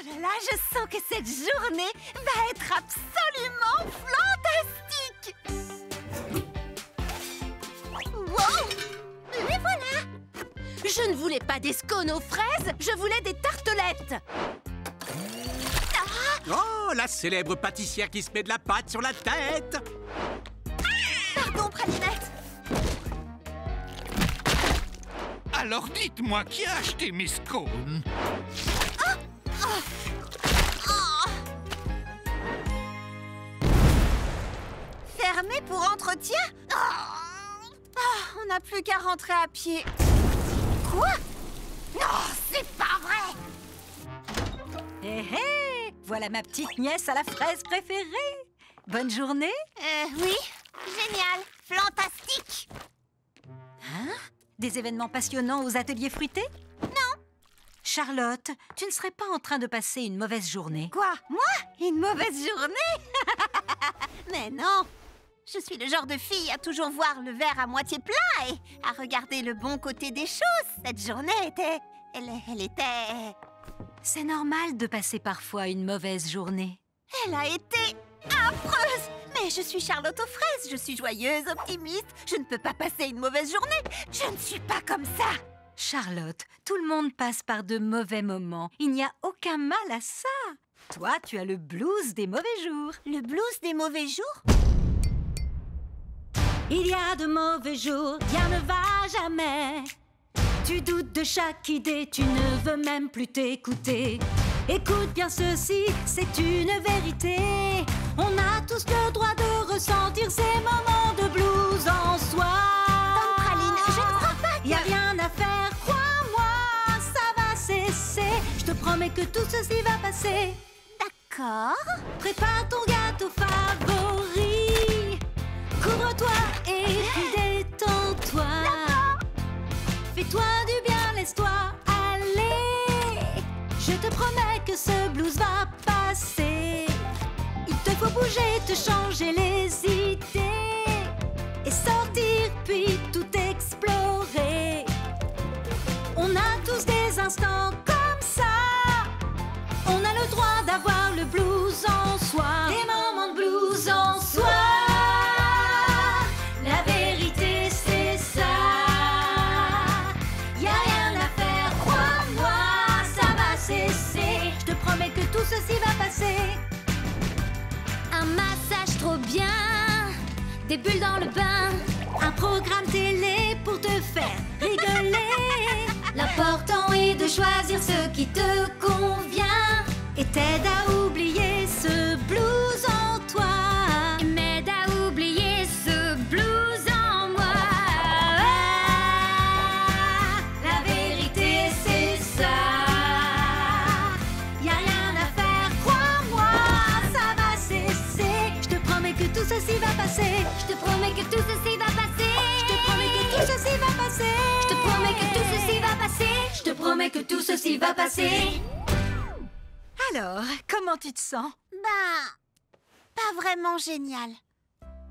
Oh là là, je sens que cette journée va être absolument fantastique. Wow! Les voilà! Je ne voulais pas des scones aux fraises, je voulais des tartelettes. Oh, la célèbre pâtissière qui se met de la pâte sur la tête. Pardon, Pralinette. Alors dites-moi, qui a acheté mes scones? Fermé pour entretien? On n'a plus qu'à rentrer à pied. Quoi? Non, c'est pas vrai! Hé hé! Voilà ma petite nièce à la fraise préférée. Bonne journée. Oui, génial, fantastique. Hein? Des événements passionnants aux ateliers fruités? Non. Charlotte, tu ne serais pas en train de passer une mauvaise journée? Quoi? Moi? Une mauvaise journée? Mais non! Je suis le genre de fille à toujours voir le verre à moitié plein et à regarder le bon côté des choses. Cette journée était... Elle était... C'est normal de passer parfois une mauvaise journée. Elle a été affreuse! Mais je suis Charlotte aux fraises, je suis joyeuse, optimiste. Je ne peux pas passer une mauvaise journée. Je ne suis pas comme ça. Charlotte, tout le monde passe par de mauvais moments. Il n'y a aucun mal à ça. Toi, tu as le blues des mauvais jours. Le blues des mauvais jours? Il y a de mauvais jours, rien ne va jamais. Tu doutes de chaque idée, tu ne veux même plus t'écouter. Écoute bien ceci, c'est une vérité. On a tous le droit de ressentir ces moments de blues en soi. Tante Praline, je ne crois pas que... Y a rien à faire, crois-moi, ça va cesser. Je te promets que tout ceci va passer. D'accord. Prépare ton gâteau favori. Couvre-toi et puis détends-toi. Fais-toi du bien, laisse-toi aller. Je te promets que ce blues va passer. Il te faut bouger, te changer les idées et sortir puis tout explorer. On a tous des instants comme ça. On a le droit d'avoir le blues en soi. Des moments de blues en soi. La vérité c'est ça. Y a rien à faire, crois-moi, ça va cesser. Je te promets que tout ceci va passer. Un massage trop bien, des bulles dans le bain, Un programme télé pour te faire rigoler. l'important est de choisir ce qui te convient Et t'aide à oublier ce blues en toi. et m'aide à oublier ce blues en moi. La vérité c'est ça. Y a rien à faire, crois-moi, ça va cesser. Je te promets que tout ceci va passer. Je te promets que tout ceci va passer. Je te promets que tout ceci va passer. Je te promets que tout ceci va passer. Je te promets que tout ceci va passer. Alors, comment tu te sens? Pas vraiment génial.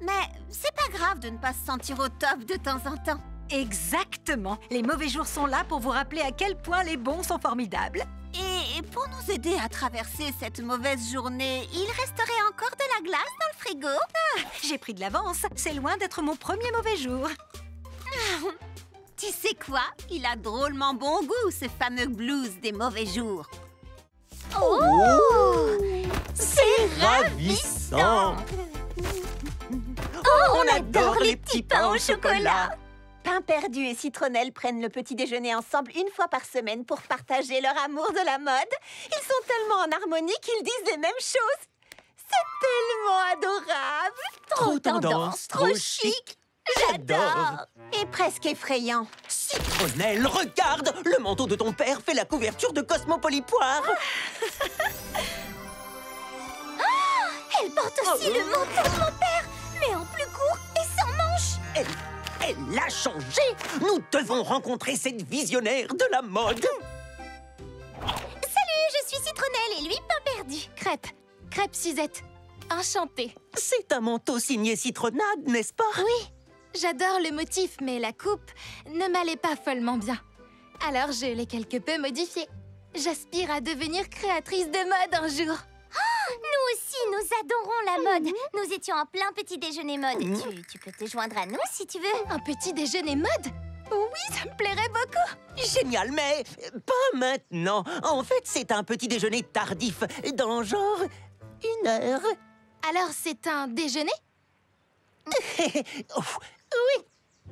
Mais c'est pas grave de ne pas se sentir au top de temps en temps. Exactement. Les mauvais jours sont là pour vous rappeler à quel point les bons sont formidables. Et pour nous aider à traverser cette mauvaise journée, il resterait encore de la glace dans le frigo. J'ai pris de l'avance. C'est loin d'être mon premier mauvais jour. Tu sais quoi? Il a drôlement bon goût, ce fameux blues des mauvais jours. Oh, c'est ravissant. Oh, on adore les petits pains au chocolat. Pain Perdu et Citronnelle prennent le petit déjeuner ensemble une fois par semaine pour partager leur amour de la mode. Ils sont tellement en harmonie qu'ils disent les mêmes choses. C'est tellement adorable. Trop tendance, trop chic. J'adore. Et presque effrayant. Citronnelle, regarde, le manteau de ton père fait la couverture de Cosmopolipoire. Elle porte aussi le manteau de mon père, mais en plus court et sans manches. Elle l'a changé. Nous devons rencontrer cette visionnaire de la mode. Salut, je suis Citronnelle et lui, Pain Perdu. Crêpe Suzette. Enchantée. C'est un manteau signé Citronnade, n'est-ce pas? Oui, j'adore le motif, mais la coupe ne m'allait pas follement bien. Alors je l'ai quelque peu modifié. J'aspire à devenir créatrice de mode un jour. Nous aussi, nous adorons la mode. Nous étions en plein petit déjeuner mode. Tu peux te joindre à nous si tu veux. Un petit déjeuner mode? Oui, ça me plairait beaucoup. Génial, mais pas maintenant. En fait, c'est un petit déjeuner tardif, dans genre 1 heure. Alors, c'est un déjeuner? Oui.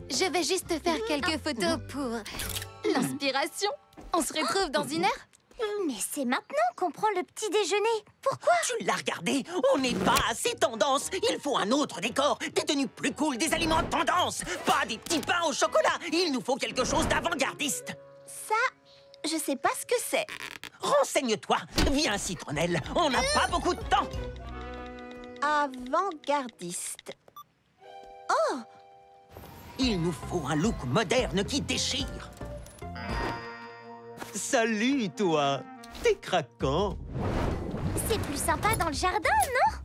Je vais juste faire quelques photos pour l'inspiration. On se retrouve dans 1 heure? Mais c'est maintenant qu'on prend le petit déjeuner. Pourquoi? Tu l'as regardé? On n'est pas assez tendance. Il faut un autre décor, des tenues plus cool, des aliments de tendance. Pas des petits pains au chocolat. Il nous faut quelque chose d'avant-gardiste. Ça, je sais pas ce que c'est. Renseigne-toi. Viens, Citronnelle. On n'a pas beaucoup de temps. Avant-gardiste. Il nous faut un look moderne qui déchire. Salut, toi. T'es craquant. C'est plus sympa dans le jardin, non?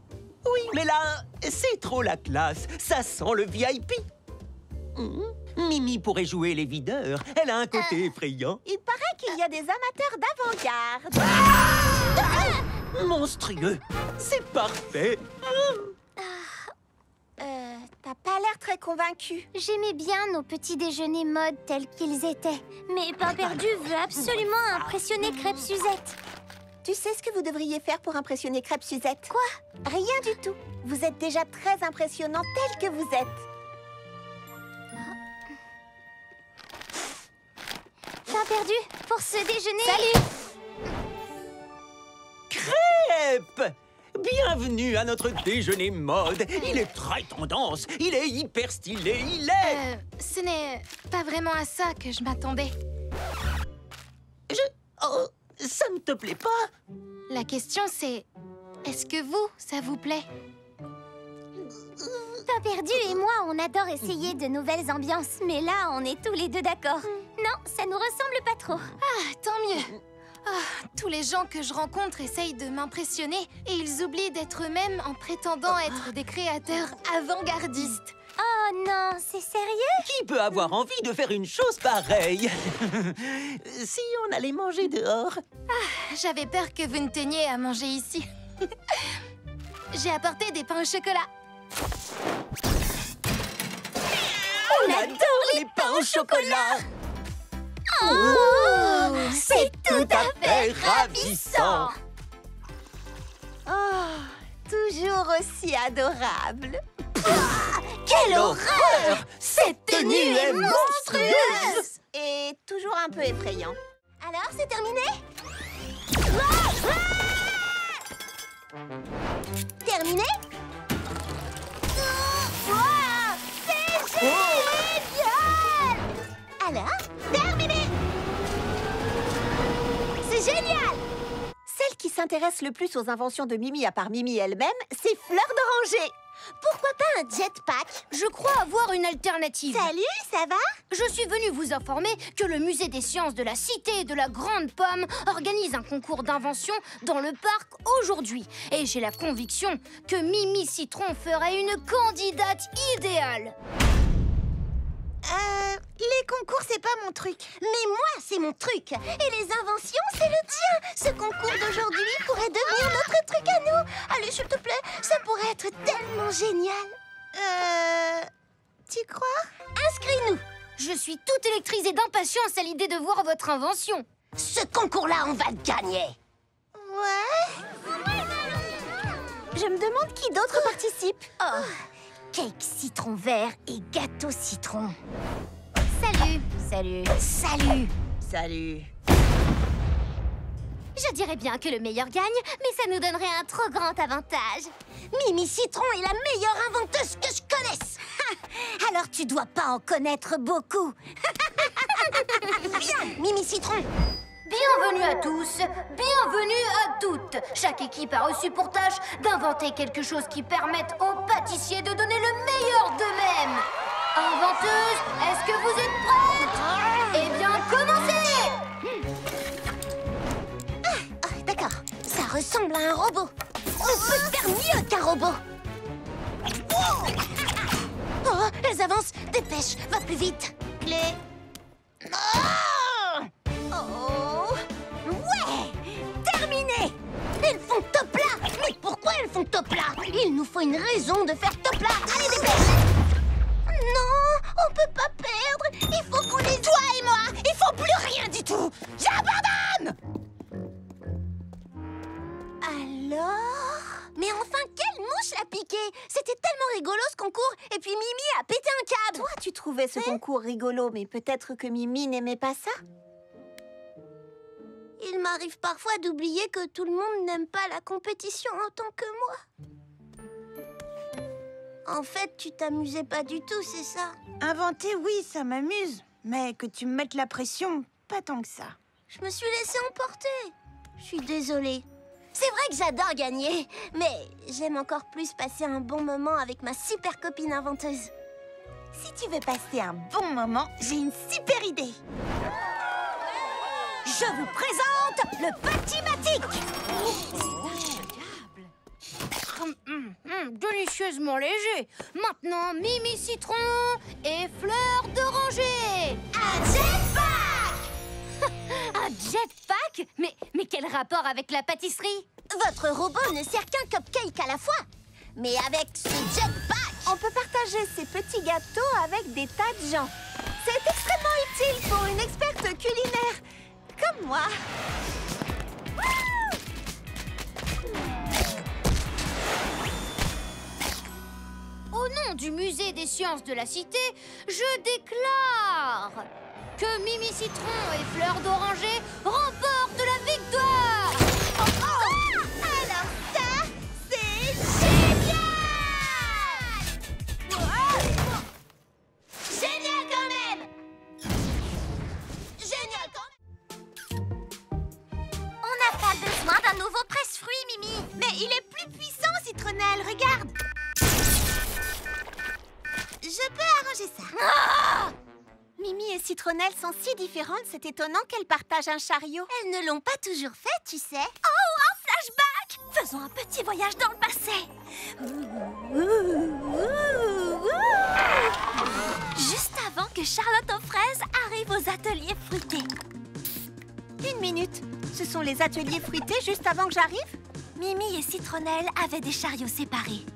Oui, mais là, c'est trop la classe. Ça sent le VIP. Mimi pourrait jouer les videurs. Elle a un côté effrayant. Il paraît qu'il y a des amateurs d'avant-garde. Monstrueux. C'est parfait. T'as pas l'air très convaincu. J'aimais bien nos petits déjeuners mode tels qu'ils étaient. Mais Pain Perdu veut absolument impressionner Crêpe Suzette. Tu sais ce que vous devriez faire pour impressionner Crêpe Suzette? Quoi? Rien du tout. Vous êtes déjà très impressionnant tel que vous êtes. Pain Perdu, pour ce déjeuner... Salut! Crêpe! Bienvenue à notre déjeuner mode. Il est très tendance. Il est hyper stylé. Il est... Ce n'est pas vraiment à ça que je m'attendais. Oh, ça ne te plaît pas? La question c'est... Est-ce que vous, ça vous plaît? Pain Perdu et moi, on adore essayer de nouvelles ambiances. Mais là, on est tous les deux d'accord. Non, ça nous ressemble pas trop. Ah, tant mieux. Tous les gens que je rencontre essayent de m'impressionner et ils oublient d'être eux-mêmes en prétendant être des créateurs avant-gardistes. Oh non, c'est sérieux? Qui peut avoir envie de faire une chose pareille? Si on allait manger dehors? J'avais peur que vous ne teniez à manger ici. J'ai apporté des pains au chocolat. On adore les pains au chocolat! Oh, c'est tout à fait ravissant! Oh, toujours aussi adorable. Quelle horreur! Cette tenue est monstrueuse! Et toujours un peu effrayant. Alors, c'est terminé? Terminé? Wow, c'est génial! Alors, terminé! C'est génial! Celle qui s'intéresse le plus aux inventions de Mimi à part Mimi elle-même, c'est Fleur d'Oranger. Pourquoi pas un jetpack? Je crois avoir une alternative. Salut, ça va? Je suis venue vous informer que le musée des sciences de la Cité de la Grande Pomme organise un concours d'invention dans le parc aujourd'hui. Et j'ai la conviction que Mimi Citron ferait une candidate idéale. Les concours, c'est pas mon truc. Mais moi, c'est mon truc. Et les inventions, c'est le tien. Ce concours d'aujourd'hui pourrait devenir notre truc à nous. Allez, s'il te plaît, ça pourrait être tellement génial. Tu crois? Inscris-nous. Je suis toute électrisée d'impatience à l'idée de voir votre invention. Ce concours-là, on va le gagner. Ouais. Je me demande qui d'autre participe. Oh, cake citron vert et gâteau citron. Salut. Salut. Salut. Salut. Je dirais bien que le meilleur gagne, mais ça nous donnerait un trop grand avantage. Mimi Citron est la meilleure inventeuse que je connaisse. Alors tu dois pas en connaître beaucoup. Viens, Mimi Citron. Bienvenue à tous, bienvenue à toutes. Chaque équipe a reçu pour tâche d'inventer quelque chose qui permette aux pâtissiers de donner le meilleur d'eux-mêmes. Inventeuse, est-ce que vous êtes prêtes? Eh bien, commencez! D'accord, ça ressemble à un robot. On peut faire mieux qu'un robot. Oh, elles avancent. Dépêche, va plus vite. Oh! Ouais! Il nous faut une raison de faire top là. Allez, dépêche! Non, on peut pas perdre. Il faut qu'on les... Toi et moi, il faut plus rien du tout. J'abandonne. Alors? Mais enfin, quelle mouche l'a piqué? C'était tellement rigolo ce concours. Et puis Mimi a pété un câble. Toi, tu trouvais ce concours rigolo, mais peut-être que Mimi n'aimait pas ça. Il m'arrive parfois d'oublier que tout le monde n'aime pas la compétition autant que moi. En fait, tu t'amusais pas du tout, c'est ça? Inventer, oui, ça m'amuse. Mais que tu me mettes la pression, pas tant que ça. Je me suis laissée emporter. Je suis désolée. C'est vrai que j'adore gagner, mais j'aime encore plus passer un bon moment avec ma super copine inventeuse. Si tu veux passer un bon moment, j'ai une super idée. Je vous présente le Patimatic. Délicieusement léger. Maintenant, Mimi Citron et Fleur d'Oranger. Un jetpack! Un jetpack? Mais quel rapport avec la pâtisserie? Votre robot ne sert qu'un cupcake à la fois. Mais avec ce jetpack, On peut partager ces petits gâteaux avec des tas de gens. C'est extrêmement utile pour une experte culinaire comme moi. Au nom du musée des sciences de la cité, je déclare que Mimi Citron et Fleur d'Oranger remportent la victoire. alors ça, c'est génial! Génial quand même! Génial quand même! On n'a pas besoin d'un nouveau presse-fruits, Mimi. Mais il est plus puissant, Citronnelle, regarde. Je peux arranger ça. Mimi et Citronnelle sont si différentes, c'est étonnant qu'elles partagent un chariot. Elles ne l'ont pas toujours fait, tu sais. Oh, un flashback! Faisons un petit voyage dans le passé. Juste avant que Charlotte aux fraises arrive aux ateliers fruités. Une minute, ce sont les ateliers fruités juste avant que j'arrive? Mimi et Citronnelle avaient des chariots séparés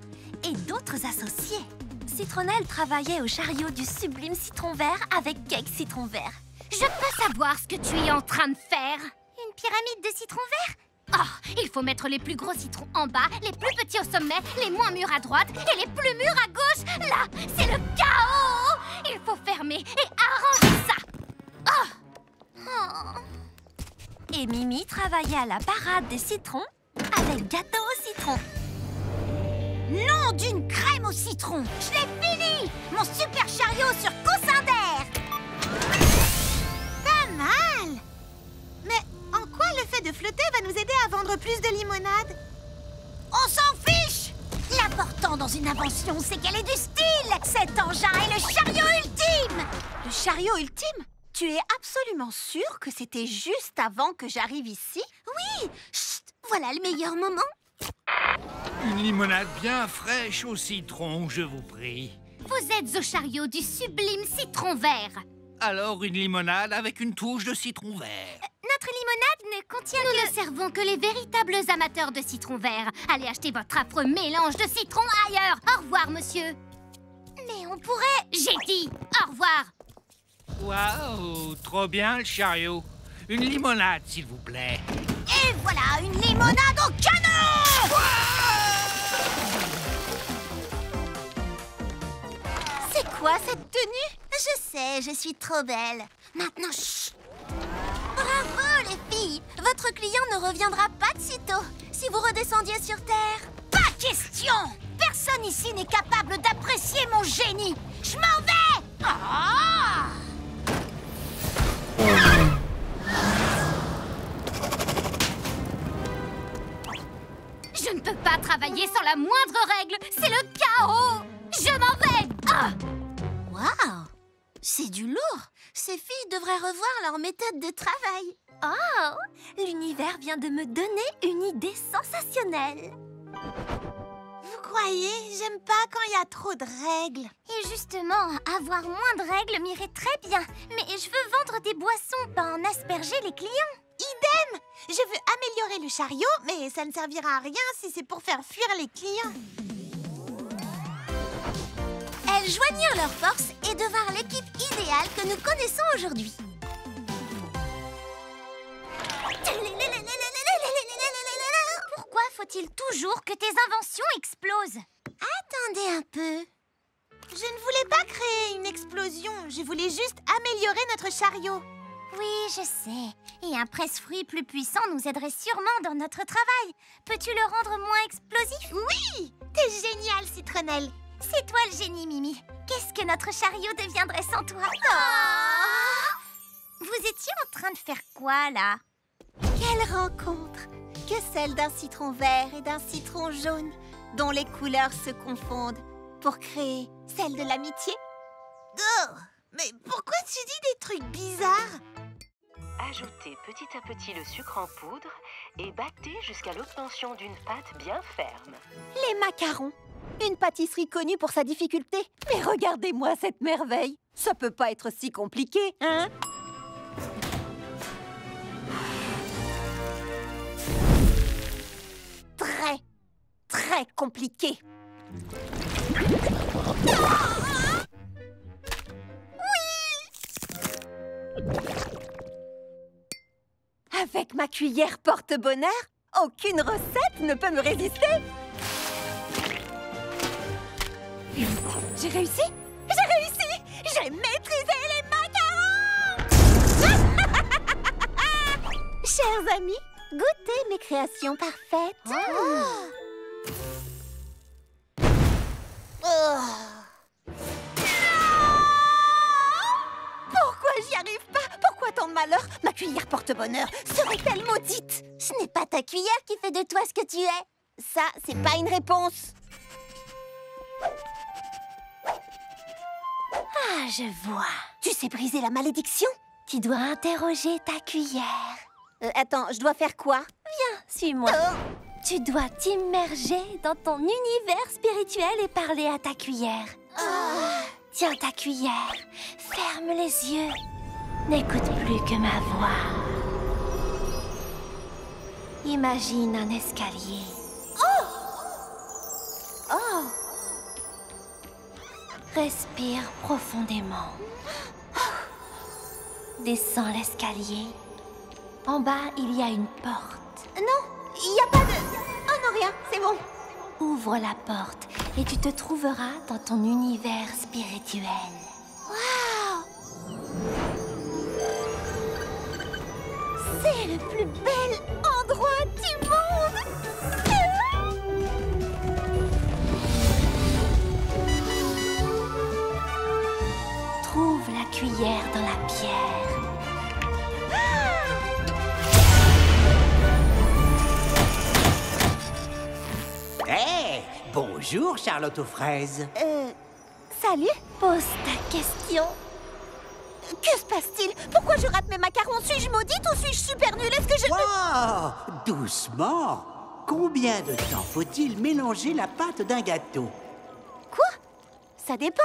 et d'autres associés. Citronnelle travaillait au chariot du sublime citron vert avec Cake Citron Vert. Je peux savoir ce que tu es en train de faire? Une pyramide de citron vert? Oh, il faut mettre les plus gros citrons en bas, les plus petits au sommet, les moins mûrs à droite et les plus mûrs à gauche. Là, c'est le chaos! Il faut fermer et arranger ça. Oh. Et Mimi travaillait à la parade des citrons avec gâteau au citron. Nom d'une crème au citron! Je l'ai fini! Mon super chariot sur coussin d'air! Pas mal! Mais en quoi le fait de flotter va nous aider à vendre plus de limonade? On s'en fiche! L'important dans une invention, c'est qu'elle ait du style! Cet engin est le chariot ultime! Le chariot ultime? Tu es absolument sûre que c'était juste avant que j'arrive ici? Oui! Chut! Voilà le meilleur moment. Une limonade bien fraîche au citron, je vous prie. Vous êtes au chariot du sublime citron vert. Alors une limonade avec une touche de citron vert. Notre limonade ne contient Nous ne servons que les véritables amateurs de citron vert. Allez acheter votre affreux mélange de citron ailleurs. Au revoir, monsieur. Mais on pourrait... J'ai dit au revoir. Waouh, trop bien le chariot. Une limonade, s'il vous plaît. Et voilà, une limonade au canon! C'est quoi cette tenue? Je sais, je suis trop belle. Maintenant, chut! Bravo, les filles! Votre client ne reviendra pas de sitôt si vous redescendiez sur Terre. Pas question! Personne ici n'est capable d'apprécier mon génie! Je m'en vais! Ah! Je ne peux pas travailler sans la moindre règle. C'est le chaos. Je m'en vais. Ah! Waouh! C'est du lourd! Ces filles devraient revoir leur méthode de travail. Oh! L'univers vient de me donner une idée sensationnelle. Vous croyez? J'aime pas quand il y a trop de règles. Et justement, avoir moins de règles m'irait très bien. Mais je veux vendre des boissons, pas en asperger les clients. Idem! Je veux améliorer le chariot, mais ça ne servira à rien si c'est pour faire fuir les clients. Elles joignirent leurs forces et devinrent l'équipe idéale que nous connaissons aujourd'hui. Pourquoi faut-il toujours que tes inventions explosent? Attendez un peu. Je ne voulais pas créer une explosion, je voulais juste améliorer notre chariot. Oui, je sais. Et un presse-fruits plus puissant nous aiderait sûrement dans notre travail. Peux-tu le rendre moins explosif? Oui! T'es génial, Citronnelle. C'est toi le génie, Mimi. Qu'est-ce que notre chariot deviendrait sans toi? Vous étiez en train de faire quoi, là? Quelle rencontre! Que celle d'un citron vert et d'un citron jaune, dont les couleurs se confondent pour créer celle de l'amitié. Oh, mais pourquoi tu dis des trucs bizarres? Ajoutez petit à petit le sucre en poudre et battez jusqu'à l'obtention d'une pâte bien ferme. Les macarons, une pâtisserie connue pour sa difficulté. Mais regardez-moi cette merveille. Ça peut pas être si compliqué, hein? Très, très compliqué. Avec ma cuillère porte-bonheur, aucune recette ne peut me résister. J'ai réussi! J'ai réussi! J'ai maîtrisé les macarons! Chers amis, goûtez mes créations parfaites. Pourquoi j'y arrive pas? Pourquoi tant de malheur? Ma cuillère porte-bonheur serait-elle maudite? Ce n'est pas ta cuillère qui fait de toi ce que tu es. Ça, c'est pas une réponse. Ah, je vois. Tu sais briser la malédiction? Tu dois interroger ta cuillère. Attends, je dois faire quoi? Suis-moi. Tu dois t'immerger dans ton univers spirituel et parler à ta cuillère. Tiens ta cuillère, ferme les yeux. N'écoute plus que ma voix. Imagine un escalier. Oh! Respire profondément. Descends l'escalier. En bas, il y a une porte. Non, il n'y a pas de... Oh non, rien, c'est bon. Ouvre la porte et tu te trouveras dans ton univers spirituel. Waouh! C'est le plus bel endroit du monde! Trouve la cuillère dans la pierre. Hé, bonjour Charlotte aux fraises. Salut? Pose ta question. Que se passe-t-il? Pourquoi je rate mes macarons? Suis-je maudite ou suis-je super nulle? Est-ce que je... Wow, doucement. Combien de temps faut-il mélanger la pâte d'un gâteau? Quoi? Ça dépend.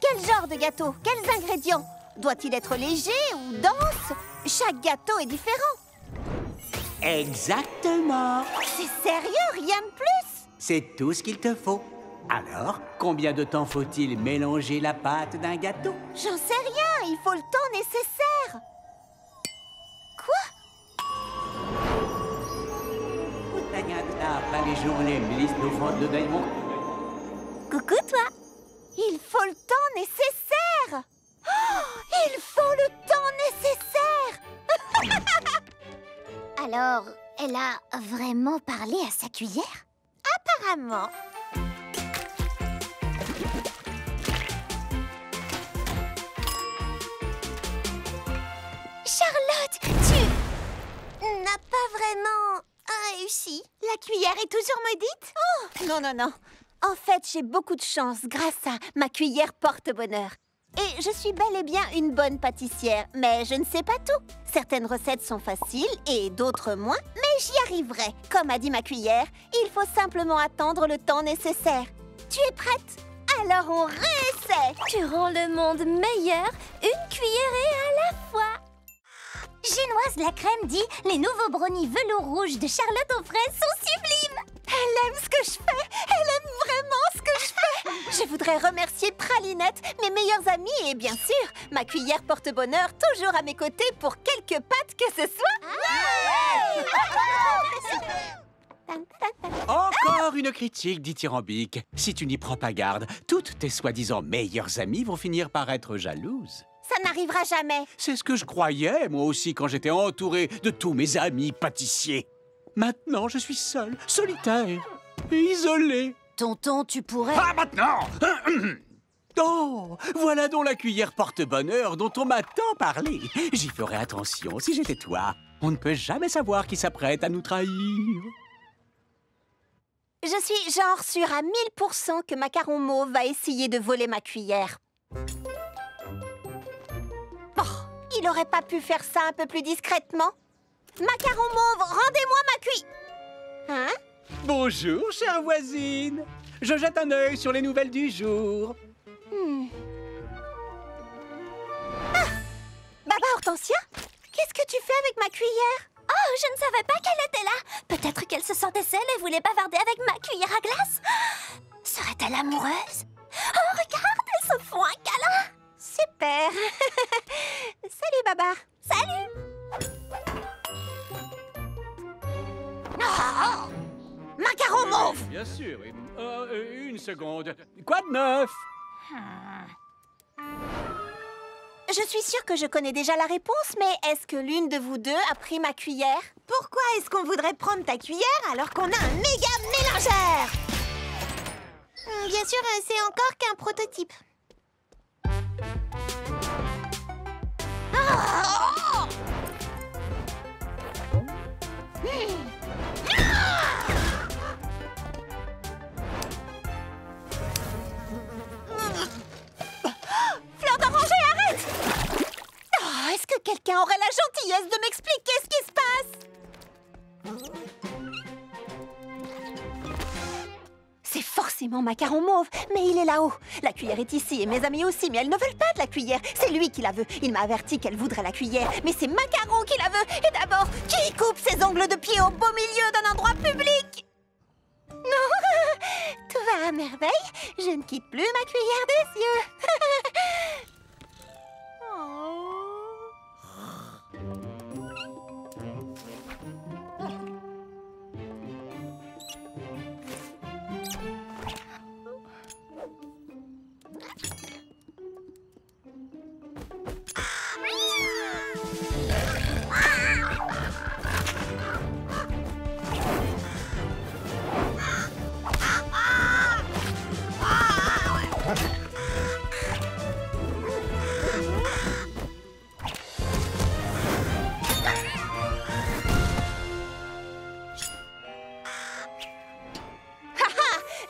Quel genre de gâteau? Quels ingrédients? Doit-il être léger ou dense? Chaque gâteau est différent. Exactement. C'est sérieux, rien de plus? C'est tout ce qu'il te faut. Alors, combien de temps faut-il mélanger la pâte d'un gâteau? J'en sais rien, il faut le temps nécessaire. Quoi? Coucou toi. Il faut le temps nécessaire. Oh, il faut le temps nécessaire. Alors, elle a vraiment parlé à sa cuillère? Apparemment. Charlotte, tu n'as pas vraiment réussi. La cuillère est toujours maudite? Oh, non, non, non. En fait, j'ai beaucoup de chance grâce à ma cuillère porte-bonheur. Et je suis bel et bien une bonne pâtissière, mais je ne sais pas tout. Certaines recettes sont faciles et d'autres moins, mais j'y arriverai. Comme a dit ma cuillère, il faut simplement attendre le temps nécessaire. Tu es prête? Alors on réessaie. Tu rends le monde meilleur, une cuillerée à la fois. Génoise la crème dit « Les nouveaux brownies velours rouge de Charlotte aux fraises sont sublimes !» Elle aime ce que je fais. Elle aime vraiment ce que je fais. Je voudrais voudrais remercier Pralinette, mes meilleurs amis et bien sûr, ma cuillère porte-bonheur toujours à mes côtés pour quelques pattes que ce soit. Encore une critique dithyrambique. Si tu n'y prends pas garde, toutes tes soi-disant meilleures amies vont finir par être jalouses. Ça n'arrivera jamais. C'est ce que je croyais, moi aussi, quand j'étais entouré de tous mes amis pâtissiers. Maintenant, je suis seul, solitaire et isolé. Tonton, tu pourrais... Ah, maintenant! Oh, voilà donc la cuillère porte-bonheur dont on m'a tant parlé. J'y ferai attention si j'étais toi. On ne peut jamais savoir qui s'apprête à nous trahir. Je suis genre sûre à 1000% que Macaron Mauve va essayer de voler ma cuillère. Oh, il aurait pas pu faire ça un peu plus discrètement? Macaron Mauve, rendez-moi ma cuillère. Hein? Bonjour, chère voisine. Je jette un œil sur les nouvelles du jour. Ah! Baba Hortensia, qu'est-ce que tu fais avec ma cuillère? Oh, je ne savais pas qu'elle était là. Peut-être qu'elle se sentait seule et voulait bavarder avec ma cuillère à glace. Serait-elle amoureuse? Oh, regarde, elles se font un câlin. Super. Salut, Baba. Salut. Oh! Macaron Mauve! Bien sûr. Une seconde. Quoi de neuf? Je suis sûre que je connais déjà la réponse, mais est-ce que l'une de vous deux a pris ma cuillère? Pourquoi est-ce qu'on voudrait prendre ta cuillère alors qu'on a un méga mélangeur? Bien sûr, c'est encore qu'un prototype. Fleur d'oranger, arrête! Oh, est-ce que quelqu'un aurait la gentillesse de m'expliquer ce qui se passe? C'est forcément Macaron Mauve, mais il est là-haut. La cuillère est ici et mes amis aussi, mais elles ne veulent pas de la cuillère. C'est lui qui la veut. Il m'a averti qu'elle voudrait la cuillère, mais c'est Macaron qui la veut. Et d'abord, qui coupe ses ongles de pied au beau milieu d'un endroit public? Non, tout va à merveille. Je ne quitte plus ma cuillère des yeux.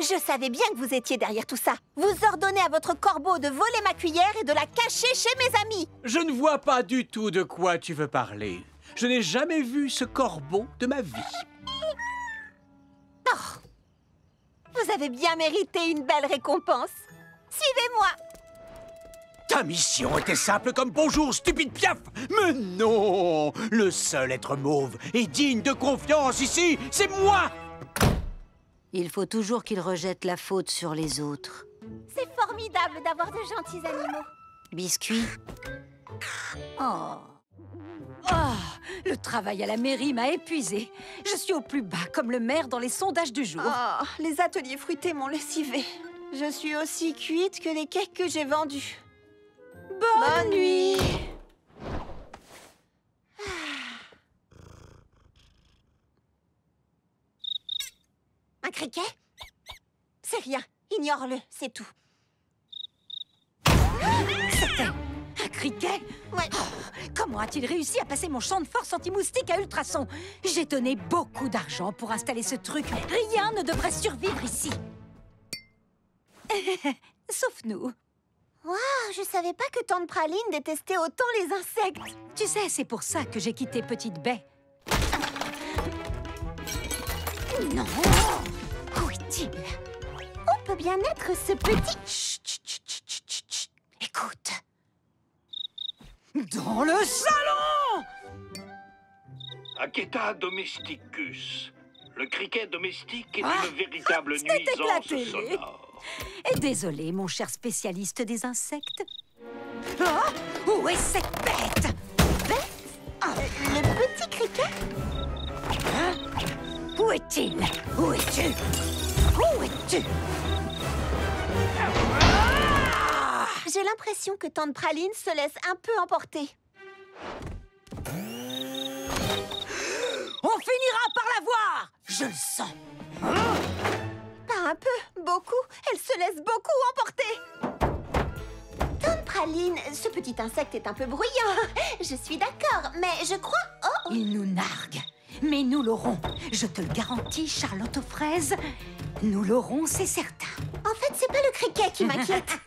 Je savais bien que vous étiez derrière tout ça. Vous ordonnez à votre corbeau de voler ma cuillère et de la cacher chez mes amis. Je ne vois pas du tout de quoi tu veux parler. Je n'ai jamais vu ce corbeau de ma vie. Oh, vous avez bien mérité une belle récompense. Suivez-moi. Ta mission était simple comme bonjour, stupide piaf. Mais non, le seul être mauve et digne de confiance ici, c'est moi. Il faut toujours qu'il rejette la faute sur les autres. C'est formidable d'avoir de gentils animaux. Biscuit. Oh. Oh, le travail à la mairie m'a épuisée. Je suis au plus bas, comme le maire dans les sondages du jour. Oh, les ateliers fruités m'ont lessivé. Je suis aussi cuite que les cakes que j'ai vendus. Bonne nuit. Un criquet? C'est rien. Ignore-le, c'est tout. C'était un criquet? Ouais. Oh, comment a-t-il réussi à passer mon champ de force anti-moustique à ultrasons? J'ai donné beaucoup d'argent pour installer ce truc. Rien ne devrait survivre ici. Sauf nous. Waouh, je savais pas que Tante Praline détestait autant les insectes. Tu sais, c'est pour ça que j'ai quitté Petite Baie. Non! Où est-il? On peut bien être ce petit... Chut, chut, chut, chut, chut, chut. Écoute. Dans le salon! Aketa domesticus. Le criquet domestique est Ah, une véritable c'était la nuisance télé. sonore. Désolé, mon cher spécialiste des insectes. Ah, où est cette bête? Le petit criquet? Hein? Où est-il? Où es-tu? Où es-tu? J'ai l'impression que Tante Praline se laisse un peu emporter. On finira par la voir! Je le sens. Pas un peu, beaucoup. Elle se laisse beaucoup emporter. Tante Praline, ce petit insecte est un peu bruyant. Je suis d'accord, mais je crois... Oh! Il nous nargue. Mais nous l'aurons. Je te le garantis, Charlotte aux fraises. Nous l'aurons, c'est certain. En fait, c'est pas le criquet qui m'inquiète.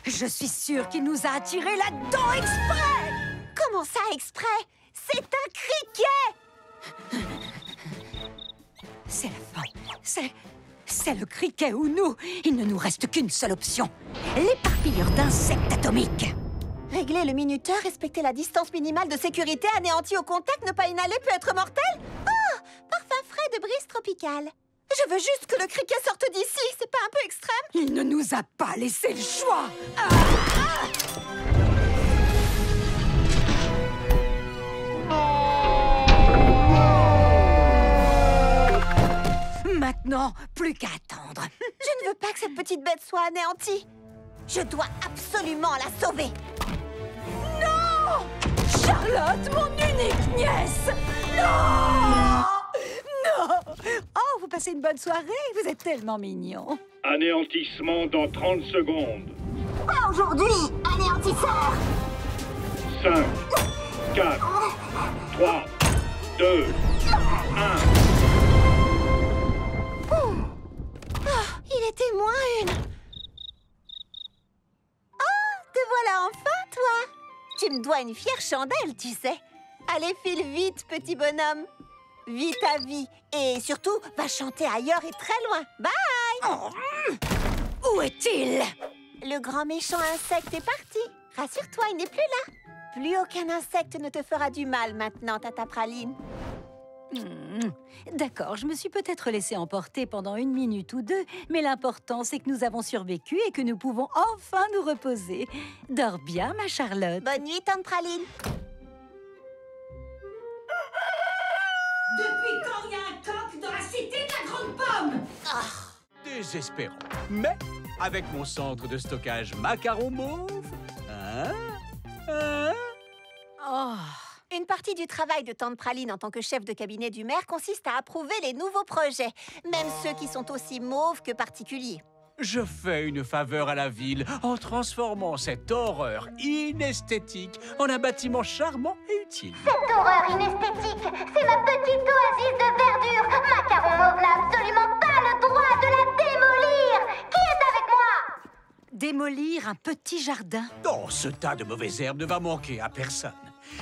Je suis sûre qu'il nous a attirés là-dedans exprès! Comment ça, exprès? C'est un criquet! C'est la fin. C'est le criquet ou nous. Il ne nous reste qu'une seule option. L'éparpilleur d'insectes atomiques. Régler le minuteur, respecter la distance minimale de sécurité, anéanti au contact, ne pas inhaler peut être mortel? Oh! Parfum frais de brise tropicale. Je veux juste que le criquet sorte d'ici, c'est pas un peu extrême? Il ne nous a pas laissé le choix. Maintenant, plus qu'à attendre. Je ne veux pas que cette petite bête soit anéantie. Je dois absolument la sauver. Non! Charlotte, mon unique nièce! Non! Non! Oh, vous passez une bonne soirée, vous êtes tellement mignon. Anéantissement dans 30 secondes. Pas aujourd'hui, anéantisseur! 5, 4, 3, 2, 1. Il était moins une. Oh, te voilà enfin, toi. Tu me dois une fière chandelle, tu sais. Allez, file vite, petit bonhomme. Vis ta vie. Et surtout, va chanter ailleurs et très loin. Bye! Où est-il? Le grand méchant insecte est parti. Rassure-toi, il n'est plus là. Plus aucun insecte ne te fera du mal maintenant, Tata Praline. D'accord, je me suis peut-être laissée emporter pendant 1 minute ou 2, mais l'important, c'est que nous avons survécu et que nous pouvons enfin nous reposer. Dors bien, ma Charlotte. Bonne nuit, Tante Praline. Depuis quand il y a un coq dans la cité de la Grande Pomme? Désespérant. Mais avec mon centre de stockage macaron mauve... Oh. Une partie du travail de Tante Praline en tant que chef de cabinet du maire consiste à approuver les nouveaux projets, même ceux qui sont aussi mauves que particuliers. Je fais une faveur à la ville en transformant cette horreur inesthétique en un bâtiment charmant et utile. Cette horreur inesthétique, c'est ma petite oasis de verdure. Macaron Mauve n'a absolument pas le droit de la démolir. Qui est avec moi? Démolir un petit jardin? Oh, ce tas de mauvaises herbes ne va manquer à personne.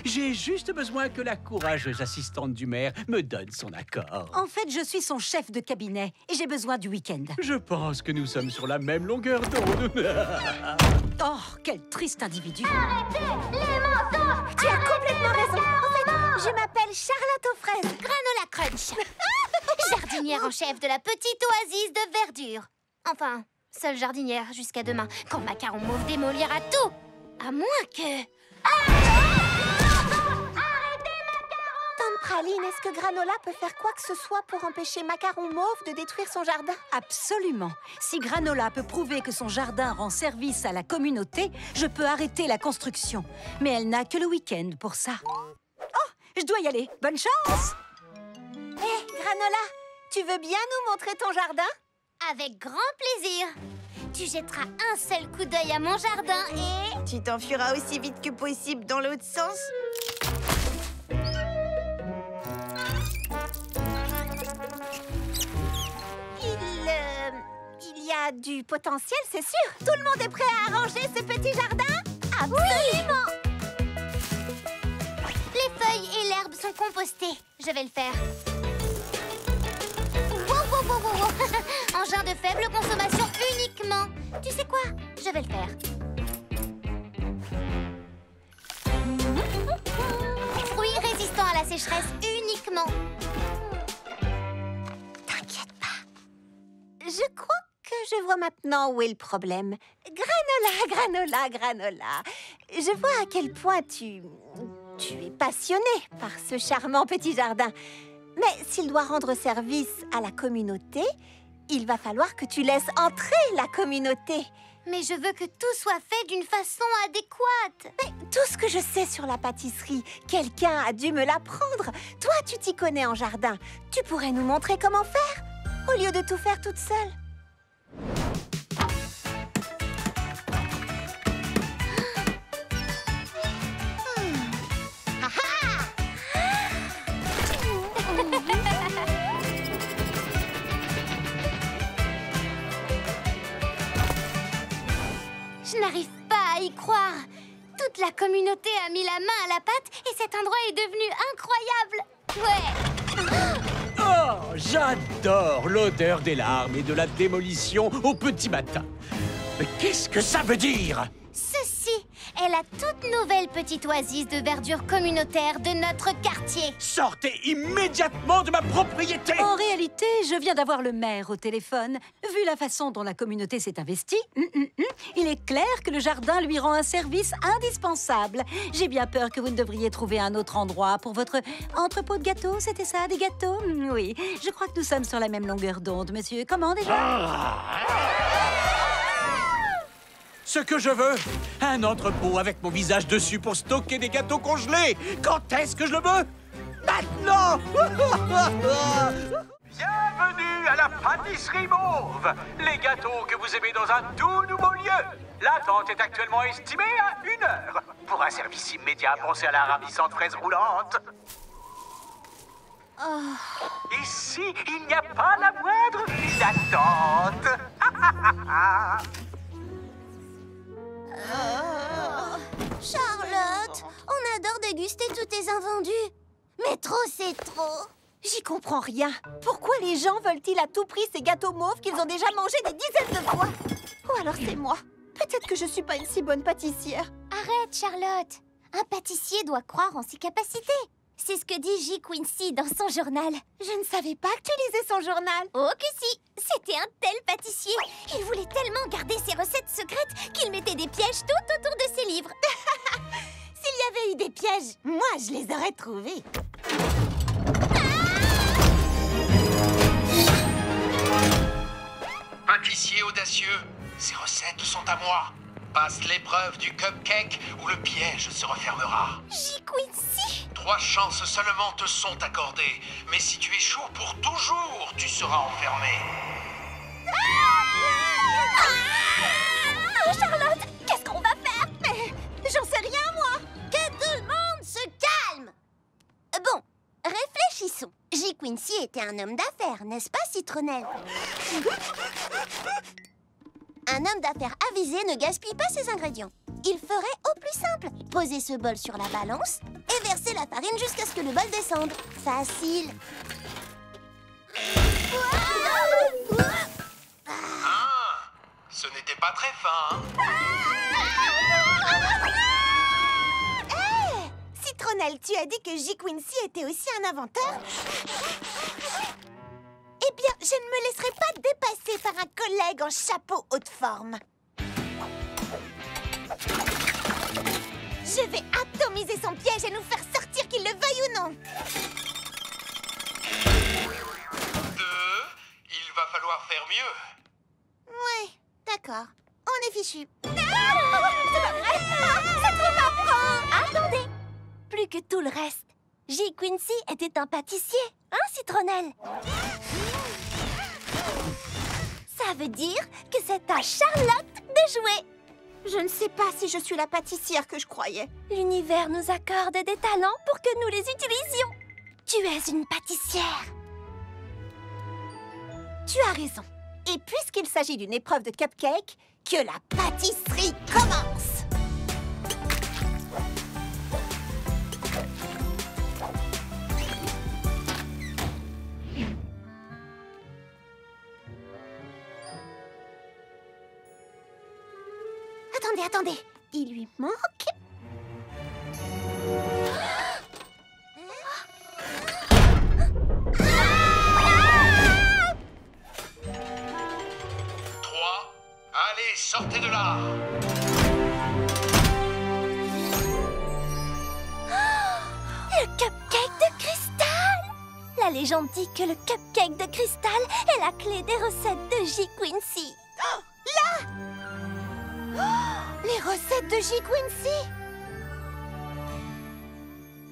J'ai juste besoin que la courageuse assistante du maire me donne son accord. En fait, je suis son chef de cabinet et j'ai besoin du week-end. Je pense que nous sommes sur la même longueur d'onde. Oh, quel triste individu. Arrêtez les mensonges! Tu as complètement raison. En fait, je m'appelle Charlotte aux fraises. Granola Crunch. Jardinière en chef de la petite oasis de verdure. Enfin, seule jardinière jusqu'à demain, quand Macaron Mauve démolira tout. À moins que... Tante Praline, est-ce que Granola peut faire quoi que ce soit pour empêcher Macaron Mauve de détruire son jardin? Absolument. Si Granola peut prouver que son jardin rend service à la communauté, je peux arrêter la construction. Mais elle n'a que le week-end pour ça. Oh, je dois y aller. Bonne chance! Hé, Granola, tu veux bien nous montrer ton jardin? Avec grand plaisir. Tu jetteras un seul coup d'œil à mon jardin et... Tu t'enfuiras aussi vite que possible dans l'autre sens. Il y a du potentiel, c'est sûr. Tout le monde est prêt à arranger ce petit jardin? Absolument! Les feuilles et l'herbe sont compostées. Je vais le faire. Wow. Engin de faible consommation uniquement. Tu sais quoi? Je vais le faire. Fruits résistants à la sécheresse uniquement. Je crois que je vois maintenant où est le problème. Granola. Je vois à quel point tu es passionné par ce charmant petit jardin. Mais s'il doit rendre service à la communauté, il va falloir que tu laisses entrer la communauté. Mais je veux que tout soit fait d'une façon adéquate. Mais tout ce que je sais sur la pâtisserie, quelqu'un a dû me l'apprendre. Toi, tu t'y connais en jardin. Tu pourrais nous montrer comment faire, au lieu de tout faire toute seule. Je n'arrive pas à y croire. Toute la communauté a mis la main à la pâte et cet endroit est devenu incroyable. Ouais. Oh, j'adore l'odeur des larmes et de la démolition au petit matin. Mais qu'est-ce que ça veut dire? Ceci est la toute nouvelle petite oasis de verdure communautaire de notre quartier. Sortez immédiatement de ma propriété! En réalité, je viens d'avoir le maire au téléphone. Vu la façon dont la communauté s'est investie, il est clair que le jardin lui rend un service indispensable. J'ai bien peur que vous ne devriez trouver un autre endroit pour votre entrepôt de gâteaux. C'était ça, des gâteaux? Oui, je crois que nous sommes sur la même longueur d'onde, monsieur. Comment déjà? Ce que je veux, un entrepôt avec mon visage dessus pour stocker des gâteaux congelés. Quand est-ce que je le veux? Maintenant! Bienvenue à la pâtisserie Mauve, les gâteaux que vous aimez dans un tout nouveau lieu. L'attente est actuellement estimée à 1 heure. Pour un service immédiat, pensez à la ravissante fraise roulante. Ici, il n'y a pas la moindre file d'attente. Charlotte, on adore déguster tous tes invendus. Mais trop, c'est trop. J'y comprends rien. Pourquoi les gens veulent-ils à tout prix ces gâteaux mauves qu'ils ont déjà mangés des dizaines de fois? Ou alors c'est moi. Peut-être que je suis pas une si bonne pâtissière. Arrête, Charlotte. Un pâtissier doit croire en ses capacités. C'est ce que dit J. Quincy dans son journal. Je ne savais pas que tu lisais son journal. Oh que si. C'était un tel pâtissier. Il voulait tellement garder ses recettes secrètes qu'il mettait des pièges tout autour de ses livres. S'il y avait eu des pièges, moi je les aurais trouvés. Pâtissier audacieux, ces recettes sont à moi. Passe l'épreuve du cupcake ou le piège se refermera. J. Quincy. 3 chances seulement te sont accordées. Mais si tu échoues pour toujours, tu seras enfermé. Oh, Charlotte, qu'est-ce qu'on va faire? Mais j'en sais rien, moi. Que tout le monde se calme. Bon, réfléchissons. J. Quincy était un homme d'affaires, n'est-ce pas, Citronnelle? Un homme d'affaires avisé ne gaspille pas ses ingrédients. Il ferait au plus simple. Poser ce bol sur la balance et verser la farine jusqu'à ce que le bol descende. Facile. Ah, ce n'était pas très fin. Hey, Citronnelle, tu as dit que J. Quincy était aussi un inventeur? Eh bien, je ne me laisserai pas dépasser par un collègue en chapeau haute forme. Je vais atomiser son piège et nous faire sortir qu'il le veuille ou non. 2, il va falloir faire mieux. Ouais, d'accord. On est fichu. C'est trop marrant. Attendez. Plus que tout le reste. J. Quincy était un pâtissier, hein, Citronnelle? Ça veut dire que c'est à Charlotte de jouer. Je ne sais pas si je suis la pâtissière que je croyais. L'univers nous accorde des talents pour que nous les utilisions. Tu es une pâtissière. Tu as raison. Et puisqu'il s'agit d'une épreuve de cupcake, que la pâtisserie commence. Attendez, il lui manque... Le cupcake de cristal! La légende dit que le cupcake de cristal est la clé des recettes de J. Quincy. Oh, là! Oh, les recettes de J. Quincy!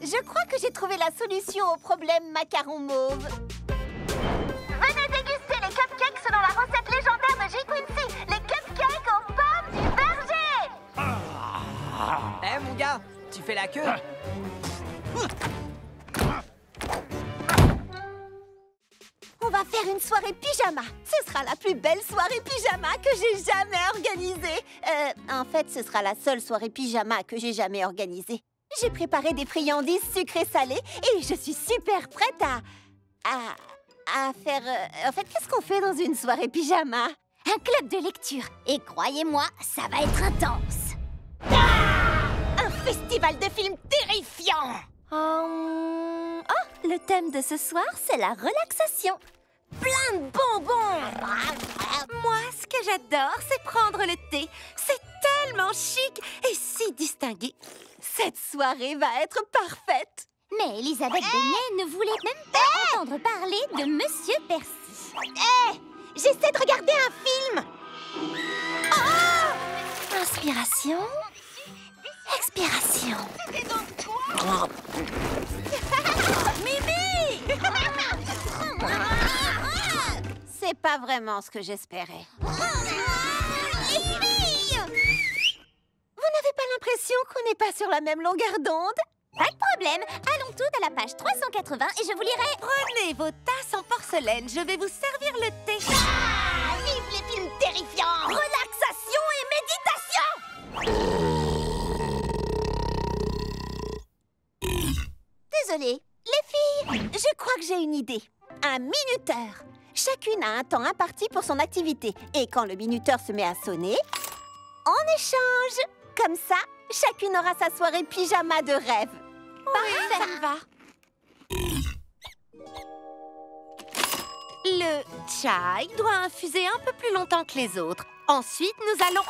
Je crois que j'ai trouvé la solution au problème macaron mauve. Venez déguster les cupcakes selon la recette légendaire de J. Quincy. Les cupcakes aux pommes du berger. Eh mon gars, tu fais la queue? On va faire une soirée pyjama. Ce sera la plus belle soirée pyjama que j'ai jamais organisée. En fait, ce sera la seule soirée pyjama que j'ai jamais organisée. J'ai préparé des friandises sucrées-salées et je suis super prête à faire... En fait, qu'est-ce qu'on fait dans une soirée pyjama? Un club de lecture. Et croyez-moi, ça va être intense. Un festival de films terrifiants. Oh, le thème de ce soir, c'est la relaxation. Plein de bonbons. Moi, ce que j'adore, c'est prendre le thé. C'est tellement chic et si distingué. Cette soirée va être parfaite. Mais Elisabeth Beignet ne voulait même pas entendre parler de Monsieur Percy. J'essaie de regarder un film. Inspiration. Expiration. C'était donc toi? Mimi! C'est pas vraiment ce que j'espérais. Vous n'avez pas l'impression qu'on n'est pas sur la même longueur d'onde? Pas de problème. Allons toutes à la page 380 et je vous lirai. Prenez vos tasses en porcelaine, je vais vous servir le thé. Vive les films terrifiants! Relaxation et méditation. Désolée. Les filles, je crois que j'ai une idée. Un minuteur. Chacune a un temps imparti pour son activité. Et quand le minuteur se met à sonner, on échange. Comme ça, chacune aura sa soirée pyjama de rêve. Parfait, ça me va. Le chai doit infuser un peu plus longtemps que les autres. Ensuite, nous allons...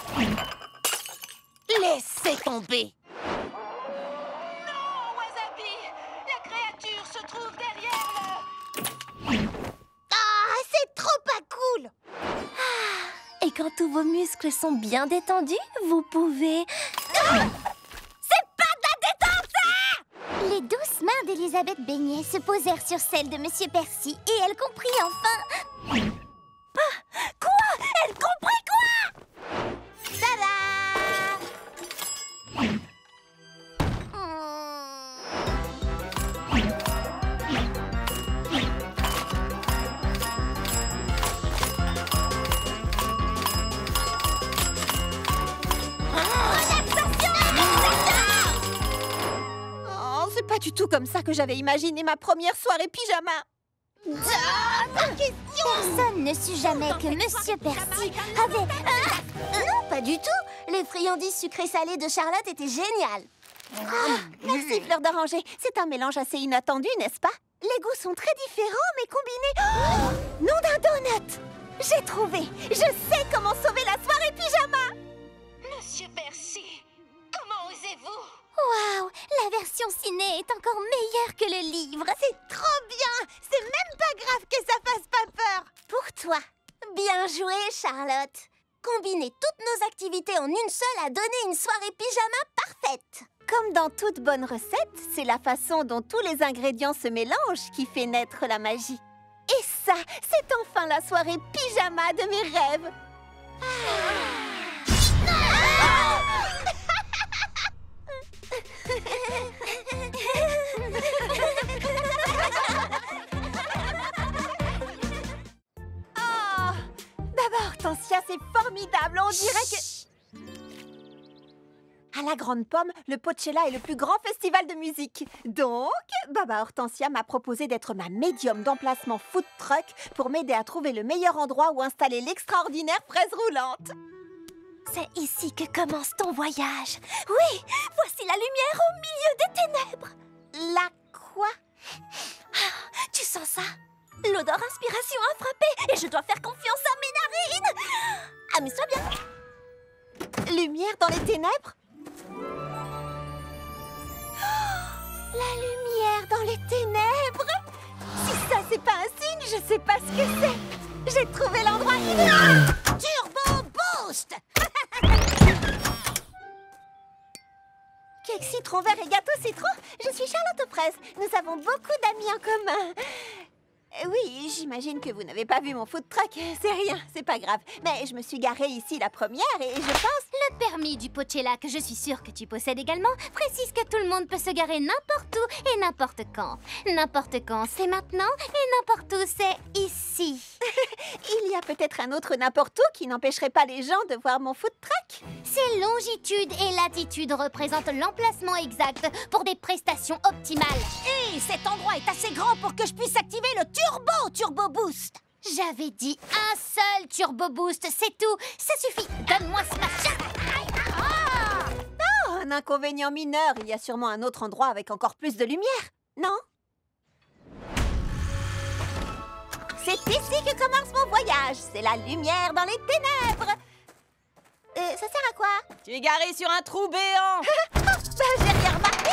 Laissez tomber. Non, Wasabi! La créature se trouve derrière le... Ah, c'est trop pas cool. Et quand tous vos muscles sont bien détendus, vous pouvez... C'est pas de la détente, ça! Les douces mains d'Elisabeth Beignet se posèrent sur celles de Monsieur Percy et elle comprit enfin... Quoi? Elle comprit quoi? Tada! Oh, c'est pas du tout comme ça que j'avais imaginé ma première soirée pyjama. Personne ne sut jamais que Monsieur Percy avait... Non, pas du tout. Les friandises sucrées-salées de Charlotte étaient géniales. Merci, Fleur d'Oranger. C'est un mélange assez inattendu, n'est-ce pas? Les goûts sont très différents, mais combinés... Oh, nom d'un donut! J'ai trouvé! Je sais comment sauver la soirée pyjama! Monsieur Percy, comment osez-vous? Waouh, la version ciné est encore meilleure que le livre. C'est trop bien! C'est même pas grave que ça fasse pas peur! Pour toi. Bien joué, Charlotte. Combiner toutes nos activités en une seule a donné une soirée pyjama parfaite. Comme dans toute bonne recette, c'est la façon dont tous les ingrédients se mélangent qui fait naître la magie. Et ça, c'est enfin la soirée pyjama de mes rêves. Oh, Baba Hortensia, c'est formidable. On dirait que... À la Grande Pomme, le Pochella est le plus grand festival de musique. Donc, Baba Hortensia m'a proposé d'être ma médium d'emplacement food truck pour m'aider à trouver le meilleur endroit où installer l'extraordinaire fraise roulante. C'est ici que commence ton voyage. Oui, voici la lumière au milieu des ténèbres. La quoi? Tu sens ça? L'odeur inspiration a frappé et je dois faire confiance à mes narines. Amuse-toi bien. Lumière dans les ténèbres? La lumière. Je sais pas ce que c'est. J'ai trouvé l'endroit idéal. Turbo Boost. Cake citron vert et gâteau citron, je suis Charlotte aux fraises. Nous avons beaucoup d'amis en commun. Oui, j'imagine que vous n'avez pas vu mon food truck. C'est rien, c'est pas grave. Mais je me suis garée ici la première et je pense... Le permis du Pochella, que je suis sûre que tu possèdes également, précise que tout le monde peut se garer n'importe où et n'importe quand. N'importe quand, c'est maintenant, et n'importe où, c'est ici. Il y a peut-être un autre n'importe où qui n'empêcherait pas les gens de voir mon food truck. Ces longitudes et latitudes représentent l'emplacement exact pour des prestations optimales. Et cet endroit est assez grand pour que je puisse activer le Turbo Boost. J'avais dit un seul Turbo Boost, c'est tout. Ça suffit, donne-moi ce machin. Oh, un inconvénient mineur. Il y a sûrement un autre endroit avec encore plus de lumière, non? C'est ici que commence mon voyage. C'est la lumière dans les ténèbres. Ça sert à quoi? Tu es garé sur un trou béant. J'ai rien remarqué.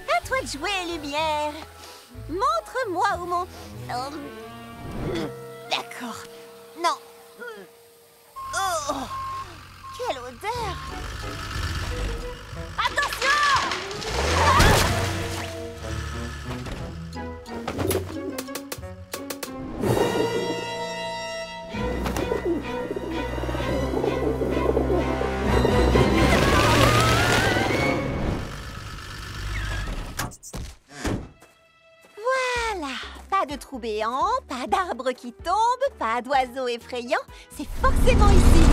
À toi de jouer, lumière. Montre-moi où mon... D'accord. Non. Oh, quelle odeur. Attention! Voilà, pas de trou béant, pas d'arbres qui tombent, pas d'oiseaux effrayants, c'est forcément ici.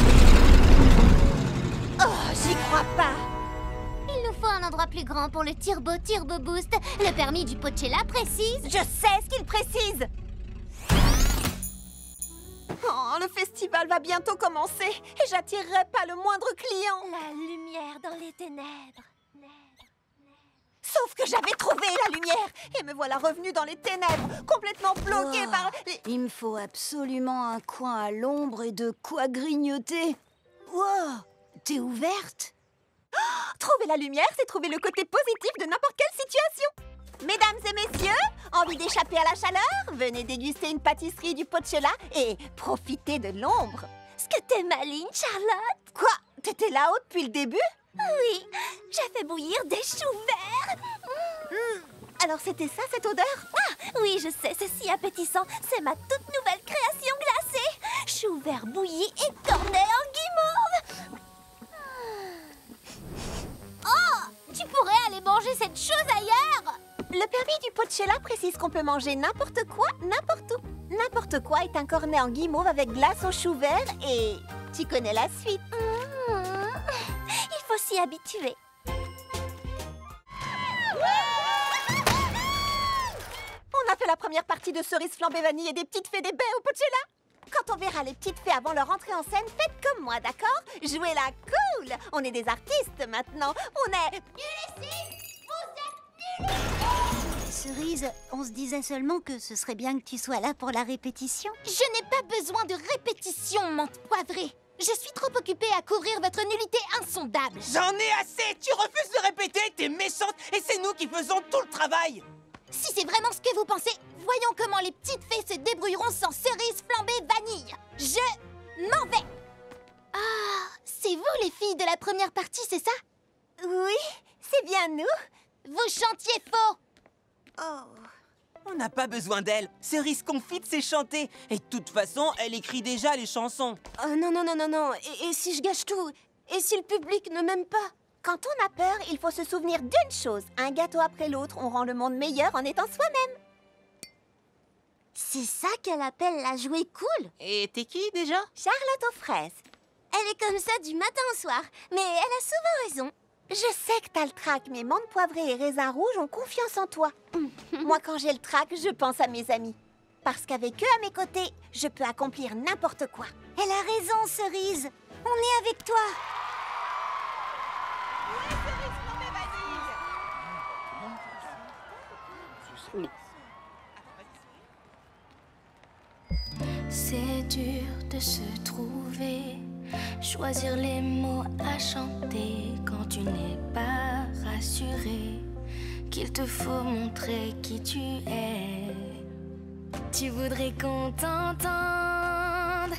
Oh, j'y crois pas. Il nous faut un endroit plus grand pour le Turbo Boost. Le permis du Pochella précise... Je sais ce qu'il précise. Oh, le festival va bientôt commencer et j'attirerai pas le moindre client. La lumière dans les ténèbres. Sauf que j'avais trouvé la lumière et me voilà revenue dans les ténèbres, complètement bloquée par... Il me faut absolument un coin à l'ombre et de quoi grignoter. Wow, t'es ouverte? Trouver la lumière, c'est trouver le côté positif de n'importe quelle situation. Mesdames et messieurs, envie d'échapper à la chaleur? Venez déguster une pâtisserie du Pochella et profiter de l'ombre. Est-ce que t'es maligne, Charlotte? Quoi? T'étais là-haut depuis le début? Oui, j'ai fait bouillir des choux verts. Alors c'était ça, cette odeur? Ah, oui, je sais, c'est si appétissant. C'est ma toute nouvelle création glacée. Choux verts bouillis et cornets en guimauve. Oh, tu pourrais aller manger cette chose ailleurs. Le permis du Pochella précise qu'on peut manger n'importe quoi, n'importe où. N'importe quoi est un cornet en guimauve avec glace au chou vert et... Tu connais la suite. Il faut s'y habituer. On a fait la première partie de cerises flambées vanille et des petites fées des baies au Pochella. Quand on verra les petites fées avant leur entrée en scène, faites comme moi, d'accord? Jouez-la cool. On est des artistes maintenant. On est... Cerise, on se disait seulement que ce serait bien que tu sois là pour la répétition. Je n'ai pas besoin de répétition, menthe poivrée. Je suis trop occupée à couvrir votre nullité insondable. J'en ai assez. Tu refuses de répéter, t'es méchante et c'est nous qui faisons tout le travail. Si c'est vraiment ce que vous pensez, voyons comment les petites fées se débrouilleront sans cerises flambées vanille. Je m'en vais. Ah, c'est vous les filles de la première partie, c'est ça? Oui, c'est bien nous. Vous chantiez faux. Oh. On n'a pas besoin d'elle. Cerise Confite sait chanter. Et de toute façon, elle écrit déjà les chansons. Oh non, non, non, non, non. Et si je gâche tout? Et si le public ne m'aime pas? Quand on a peur, il faut se souvenir d'une chose. Un gâteau après l'autre, on rend le monde meilleur en étant soi-même. C'est ça qu'elle appelle la jouer cool. Et t'es qui déjà? Charlotte aux fraises. Elle est comme ça du matin au soir. Mais elle a souvent raison. Je sais que t'as le trac, mais menthe poivrée et raisin rouge ont confiance en toi. Moi, quand j'ai le trac, je pense à mes amis. Parce qu'avec eux à mes côtés, je peux accomplir n'importe quoi. Elle a raison, Cerise. On est avec toi. C'est dur de se trouver Choisir les mots à chanter quand tu n'es pas rassuré, qu'il te faut montrer qui tu es. Tu voudrais qu'on t'entende,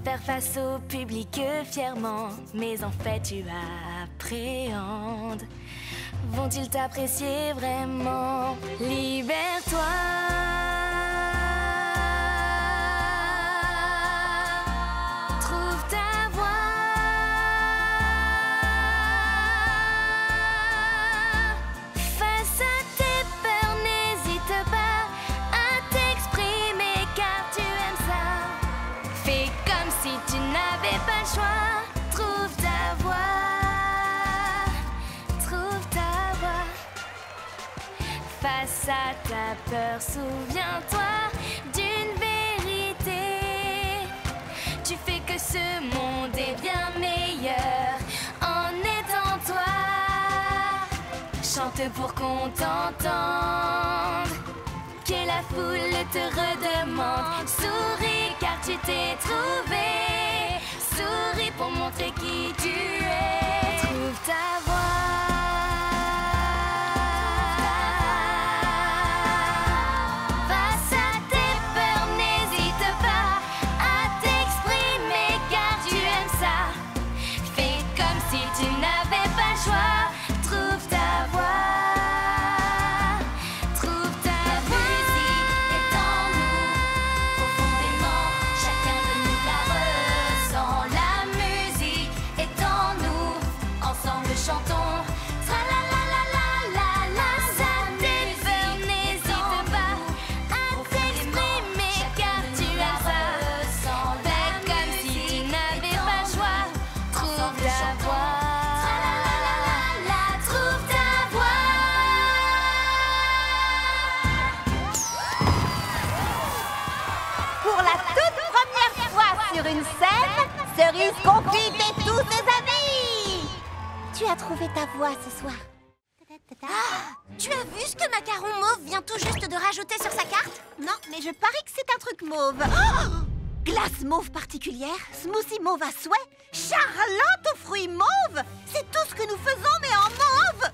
faire face au public fièrement, mais en fait tu appréhendes. Vont-ils t'apprécier vraiment? Libère-toi. Trouve ta voix. Face à tes peurs, n'hésite pas à t'exprimer car tu aimes ça. Fais comme si tu n'avais pas le choix. Trouve ta voix. Face à ta peur, souviens-toi d'une vérité. Tu fais que ce monde est bien meilleur en étant toi. Chante pour qu'on t'entende, que la foule te redemande. Souris car tu t'es trouvé. Souris pour montrer qui tu es. Trouve ta voix. Une scène, Cerise Confite et tous ses amis. Tu as trouvé ta voix ce soir. Ah, tu as vu ce que Macaron Mauve vient tout juste de rajouter sur sa carte? Non, mais je parie que c'est un truc mauve. Oh, glace mauve particulière, smoothie mauve à souhait, Charlotte aux fruits mauves. C'est tout ce que nous faisons, mais en mauve.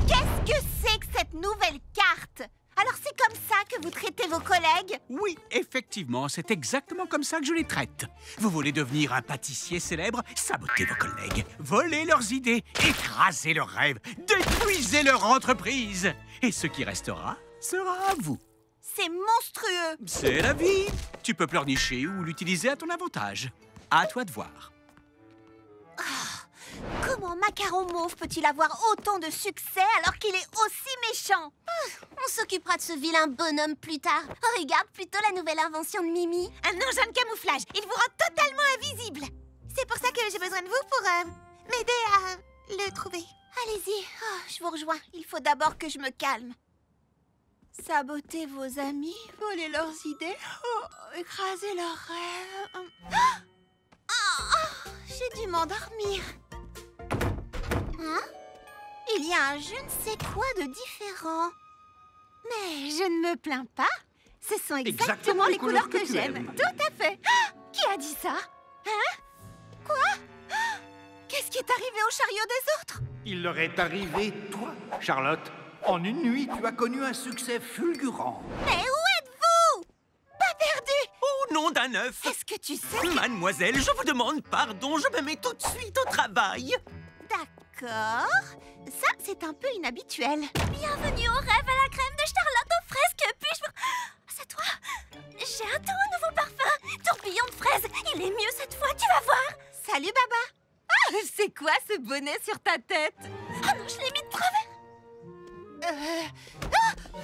Qu'est-ce que c'est que cette nouvelle carte? Alors c'est comme ça que vous traitez vos collègues? Oui, effectivement, c'est exactement comme ça que je les traite. Vous voulez devenir un pâtissier célèbre? Sabotez vos collègues, volez leurs idées, écrasez leurs rêves, détruisez leur entreprise. Et ce qui restera sera à vous. C'est monstrueux. C'est la vie. Tu peux pleurnicher ou l'utiliser à ton avantage. À toi de voir. Comment Macaron Mauve peut-il avoir autant de succès alors qu'il est aussi méchant? On s'occupera de ce vilain bonhomme plus tard. Regarde plutôt la nouvelle invention de Mimi. Un engin de camouflage. Il vous rend totalement invisible. C'est pour ça que j'ai besoin de vous pour m'aider à le trouver. Allez-y, je vous rejoins. Il faut d'abord que je me calme. Saboter vos amis, voler leurs idées, écraser leurs rêves. J'ai dû m'endormir. Hein? Il y a un je ne sais quoi de différent. Mais je ne me plains pas. Ce sont exactement les couleurs que j'aime. Tout à fait. Qui a dit ça? Hein? Quoi? Qu'est-ce qui est arrivé au chariot des autres? Il leur est arrivé, toi, Charlotte. En une nuit, tu as connu un succès fulgurant. Mais où êtes-vous? Pas perdu? Au nom d'un œuf. Est-ce que tu sais que... Mademoiselle, je vous demande pardon, je me mets tout de suite au travail. D'accord. Ça, c'est un peu inhabituel. Bienvenue au rêve à la crème de Charlotte aux fraises. Que puis-je vous... C'est toi? J'ai un tout nouveau parfum. Tourbillon de fraises. Il est mieux cette fois, tu vas voir. Salut, Baba. C'est quoi ce bonnet sur ta tête? Oh non, je l'ai mis de travers.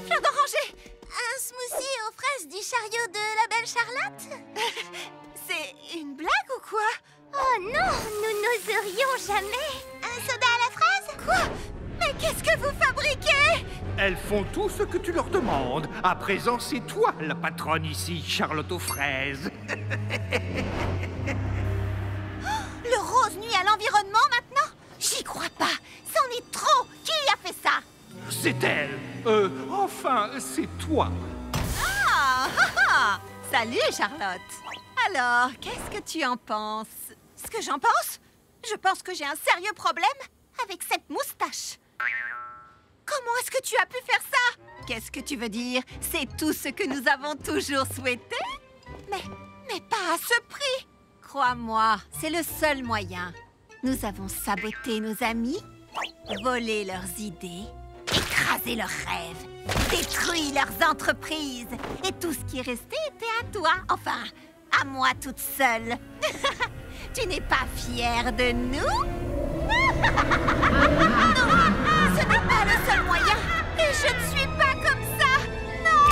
Fleur d'oranger. Un smoothie aux fraises du chariot de la belle Charlotte. C'est une blague ou quoi? Oh non, nous n'oserions jamais. Un soda à la fraise? Quoi? Mais qu'est-ce que vous fabriquez? Elles font tout ce que tu leur demandes. À présent, c'est toi la patronne ici, Charlotte aux fraises. Le rose nuit à l'environnement maintenant? J'y crois pas. C'en est trop. Qui a fait ça? C'est elle. Enfin, c'est toi. Salut, Charlotte. Alors, qu'est-ce que tu en penses? ce que j'en pense? Je pense que j'ai un sérieux problème avec cette moustache. Comment est-ce que tu as pu faire ça? Qu'est-ce que tu veux dire? C'est tout ce que nous avons toujours souhaité? Mais pas à ce prix! Crois-moi, c'est le seul moyen. Nous avons saboté nos amis, volé leurs idées, écrasé leurs rêves, détruit leurs entreprises. Et tout ce qui restait était à toi. Enfin, à moi toute seule. Tu n'es pas fière de nous? Non, ce n'est pas le seul moyen. Et je ne suis pas comme ça. Non!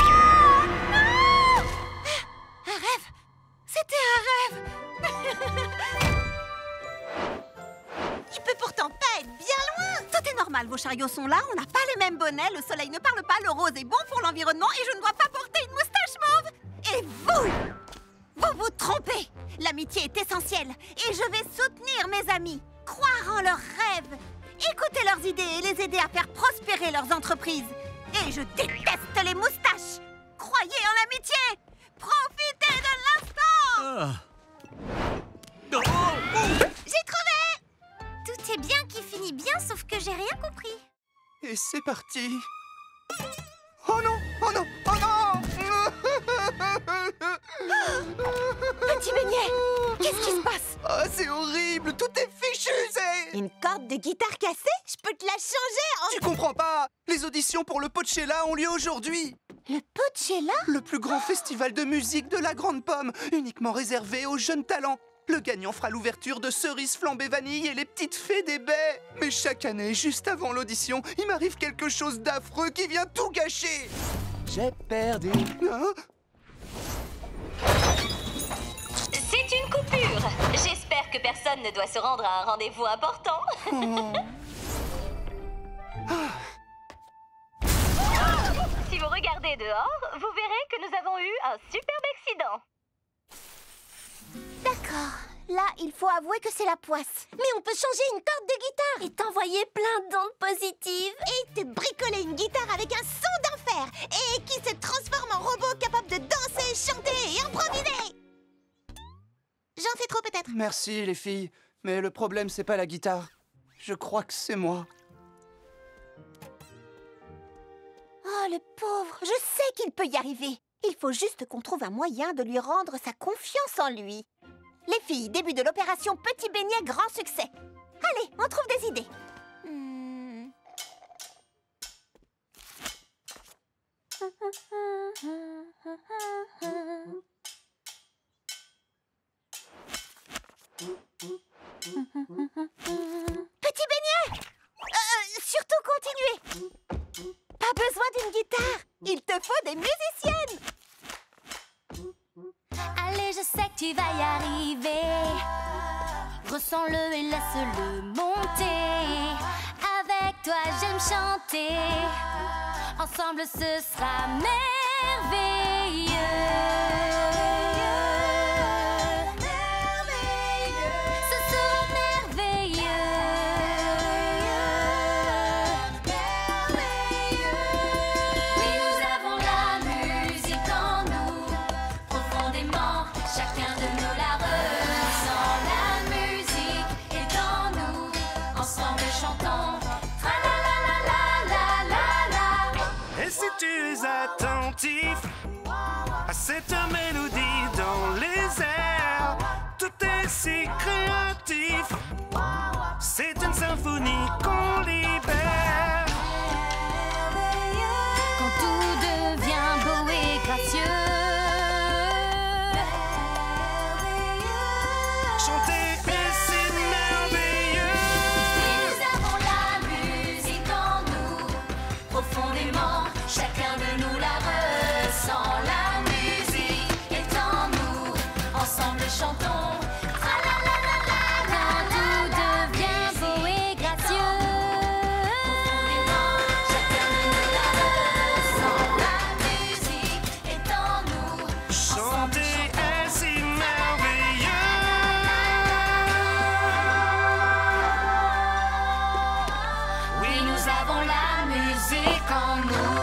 Non! Un rêve? C'était un rêve. Il peut pourtant pas être bien loin. Tout est normal, vos chariots sont là, on n'a pas les mêmes bonnets, le soleil ne parle pas, le rose est bon pour l'environnement et je ne dois pas porter une moustache mauve. Et vous vous trompez. L'amitié est essentielle et je vais soutenir mes amis, croire en leurs rêves, écouter leurs idées et les aider à faire prospérer leurs entreprises. Et je déteste les moustaches. Croyez en l'amitié. Profitez de l'instant. J'ai trouvé! Tout est bien qui finit bien, sauf que j'ai rien compris. Et c'est parti. Oh non! Oh non! Oh non! Petit beignet, qu'est-ce qui se passe? Oh, c'est horrible! Tout est fichu, c'est... Une corde de guitare cassée? Je peux te la changer en... Tu comprends pas? Les auditions pour le Coachella ont lieu aujourd'hui. Le Coachella? Le plus grand festival de musique de la Grande Pomme, uniquement réservé aux jeunes talents. Le gagnant fera l'ouverture de Cerises flambées vanille et les petites fées des baies. Mais chaque année, juste avant l'audition, il m'arrive quelque chose d'affreux qui vient tout gâcher. J'ai perdu. Hein? C'est une coupure. J'espère que personne ne doit se rendre à un rendez-vous important. Si vous regardez dehors, vous verrez que nous avons eu un superbe accident. D'accord. Là, il faut avouer que c'est la poisse. Mais on peut changer une corde de guitare. Et t'envoyer plein d'ondes positives. Et te bricoler une guitare avec un son d'enfer. Et qui se transforme en robot capable de danser, chanter et improviser. J'en fais trop peut-être. Merci les filles, mais le problème c'est pas la guitare. Je crois que c'est moi. Oh, le pauvre. Je sais qu'il peut y arriver. Il faut juste qu'on trouve un moyen de lui rendre sa confiance en lui. Les filles, début de l'opération Petit Beignet, grand succès. Allez, on trouve des idées. Petit Beignet! Surtout continuez. Pas besoin d'une guitare. Il te faut des musiciennes. Allez, je sais que tu vas y arriver. Ressens-le et laisse-le monter. Avec toi, j'aime chanter. Ensemble, ce sera merveilleux. Ce sera merveilleux. Oui, nous avons la musique en nous. Profondément, chacun de nous la ressent. La musique est en nous. Ensemble, chantons. Et si tu es attentif à cette mélodie dans les airs, tout est si créatif. C'est une symphonie qu'on libère. Quand tout devient beau et gracieux, chanter et c'est merveilleux. oui, nous avons la musique en nous. Profondément, chacun de nous la ressent. La musique est en nous. Ensemble, chantons. Quand tout devient beau et gracieux, chacun de nous la ressent. La musique est en nous. Chanter est si merveilleux. Oui, nous avons la musique en nous.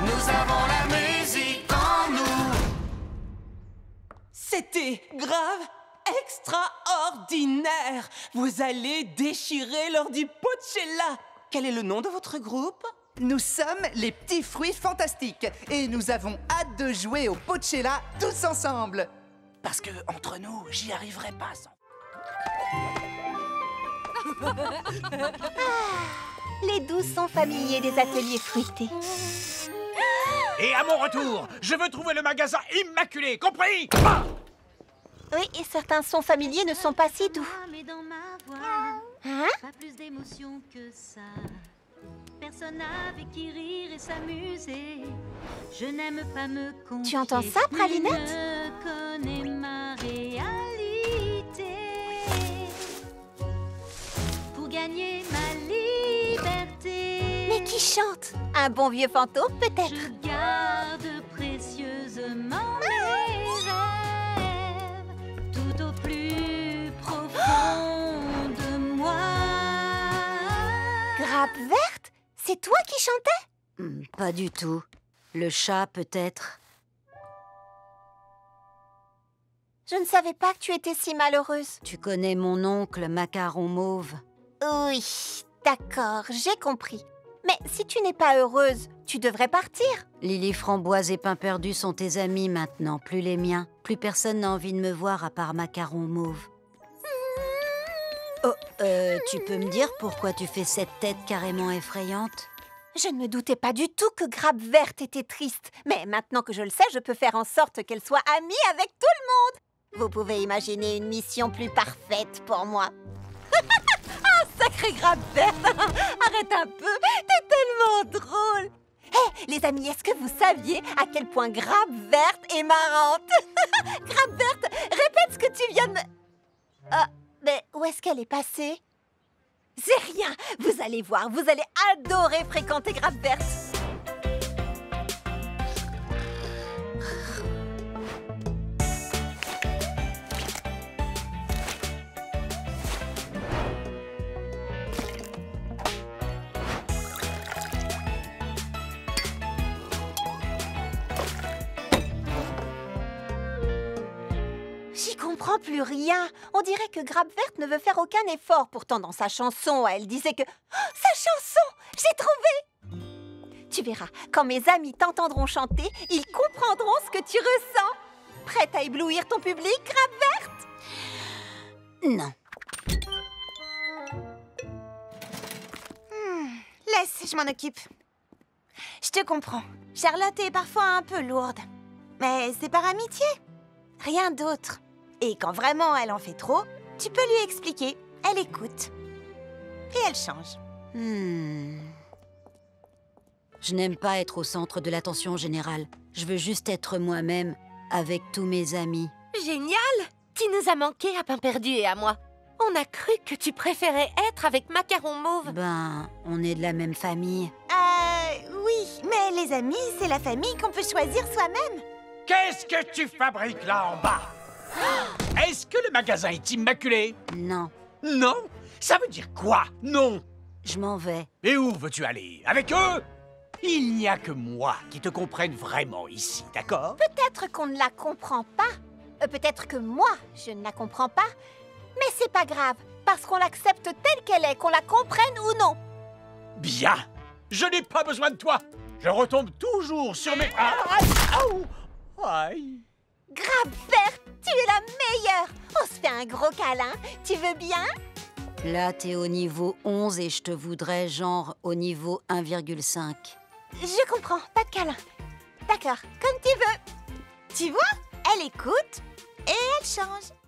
Nous avons la musique en nous. C'était grave extraordinaire. Vous allez déchirer lors du Pochella. Quel est le nom de votre groupe? Nous sommes les Petits Fruits Fantastiques et nous avons hâte de jouer au Pochella tous ensemble. Parce que entre nous, j'y arriverai pas sans. Les 12 sont familiers des ateliers fruités. Et à mon retour, je veux trouver le magasin immaculé, compris? Oui, et certains sons familiers ne sont pas si doux. Mais dans ma voix, Hein? pas plus d'émotion que ça. Personne avec qui rire et s'amuser. Je n'aime pas me confier. Tu entends ça, Pralinette? Je connais ma réalité. Pour gagner ma liberté. Mais qui chante? Un bon vieux fantôme, peut-être? Je garde précieusement mes rêves tout au plus profond de moi. Grappe verte? C'est toi qui chantais? Pas du tout. Le chat, peut-être. Je ne savais pas que tu étais si malheureuse. Tu connais mon oncle, Macaron Mauve. Oui, d'accord, j'ai compris. Mais si tu n'es pas heureuse, tu devrais partir. Lily Framboise et Pain Perdu sont tes amis maintenant, plus les miens. Plus personne n'a envie de me voir à part Macaron Mauve. Oh, tu peux me dire pourquoi tu fais cette tête carrément effrayante? Je ne me doutais pas du tout que Grappe Verte était triste. Mais maintenant que je le sais, je peux faire en sorte qu'elle soit amie avec tout le monde. Vous pouvez imaginer une mission plus parfaite pour moi. Ah, sacré Grappe Verte! Arrête un peu, t'es tellement drôle. Hé, les amis, est-ce que vous saviez à quel point Grappe Verte est marrante? Grappe Verte, répète ce que tu viens de me... Ah, mais où est-ce qu'elle est passée? C'est rien, vous allez voir, vous allez adorer fréquenter Grappe Verte. J'y comprends plus rien. On dirait que Grappe Verte ne veut faire aucun effort. Pourtant, dans sa chanson, elle disait que... Oh, sa chanson! J'ai trouvé! Tu verras, quand mes amis t'entendront chanter, ils comprendront ce que tu ressens. Prête à éblouir ton public, Grappe Verte? Non. Laisse, je m'en occupe. Je te comprends. Charlotte est parfois un peu lourde. Mais c'est par amitié. Rien d'autre. Et quand vraiment elle en fait trop, tu peux lui expliquer. Elle écoute. Et elle change. Je n'aime pas être au centre de l'attention générale. Je veux juste être moi-même, avec tous mes amis. Génial! Tu nous as manqué à Pain Perdu et à moi. On a cru que tu préférais être avec Macaron Mauve. Ben, on est de la même famille. Oui, mais les amis, c'est la famille qu'on peut choisir soi-même. Qu'est-ce que tu fabriques là en bas? Est-ce que le magasin est immaculé? Non. Non? Ça veut dire quoi? Non. Je m'en vais. Et où veux-tu aller? Avec eux? Il n'y a que moi qui te comprenne vraiment ici, d'accord? Peut-être qu'on ne la comprend pas. Peut-être que moi, je ne la comprends pas. Mais c'est pas grave, parce qu'on l'accepte telle qu'elle est, qu'on la comprenne ou non. Bien. Je n'ai pas besoin de toi. Je retombe toujours sur mes... Aïe. Grappe Verte, tu es la meilleure. On se fait un gros câlin. Tu veux bien? Là, t'es au niveau 11 et je te voudrais genre au niveau 1,5. Je comprends, pas de câlin. D'accord, comme tu veux. Tu vois, elle écoute et elle change.